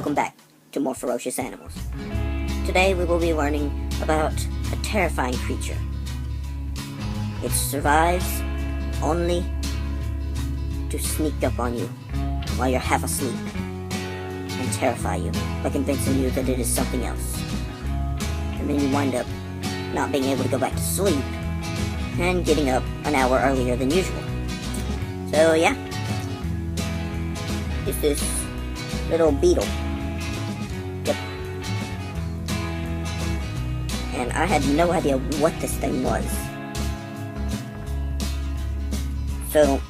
Welcome back to more ferocious animals. Today we will be learning about a terrifying creature. It survives only to sneak up on you while you're half asleep and terrify you by convincing you that it is something else. And then you wind up not being able to go back to sleep and getting up an hour earlier than usual. So yeah, it's this little beetle. Yep. And I had no idea what this thing was. So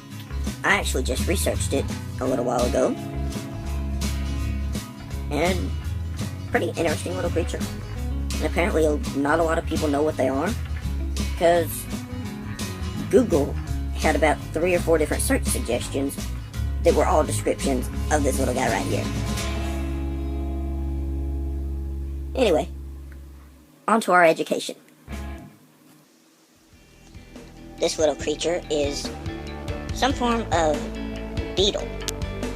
I actually just researched it a little while ago. And pretty interesting little creature. And apparently not a lot of people know what they are, because Google had about 3 or 4 different search suggestions that were all descriptions of this little guy right here. Anyway, on to our education. This little creature is some form of beetle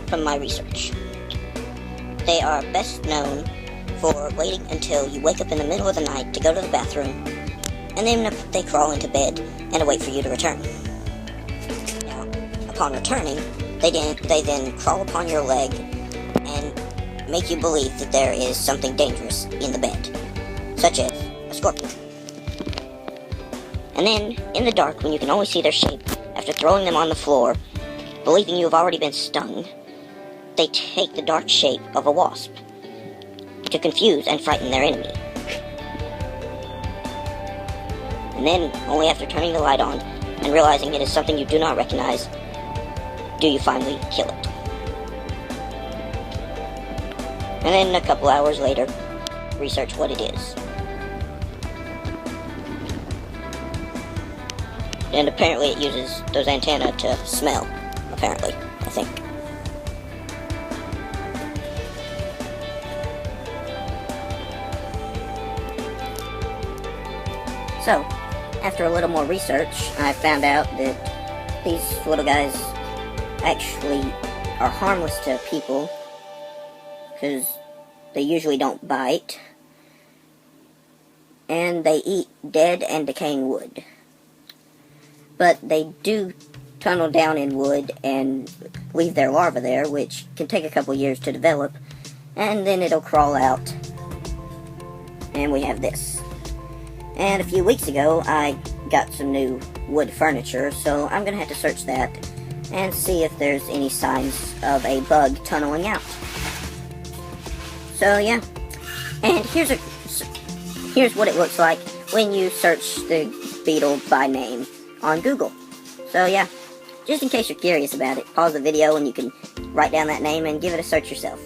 from my research. They are best known for waiting until you wake up in the middle of the night to go to the bathroom, and then they crawl into bed and await for you to return. Now, upon returning, they then crawl upon your leg and make you believe that there is something dangerous in the bed, such as a scorpion. And then, in the dark, when you can only see their shape, after throwing them on the floor, believing you have already been stung, they take the dark shape of a wasp to confuse and frighten their enemy. And then, only after turning the light on and realizing it is something you do not recognize, do you finally kill it. And then, a couple hours later, research what it is. And apparently it uses those antennae to smell, apparently, I think. So, after a little more research, I found out that these little guys actually are harmless to people, because they usually don't bite, and they eat dead and decaying wood. But they do tunnel down in wood and leave their larvae there, which can take a couple years to develop, and then it'll crawl out, and we have this. And a few weeks ago, I got some new wood furniture, so I'm going to have to search that and see if there's any signs of a bug tunneling out. So yeah, and here's what it looks like when you search the beetle by name on Google. So yeah, just in case you're curious about it, pause the video and you can write down that name and give it a search yourself.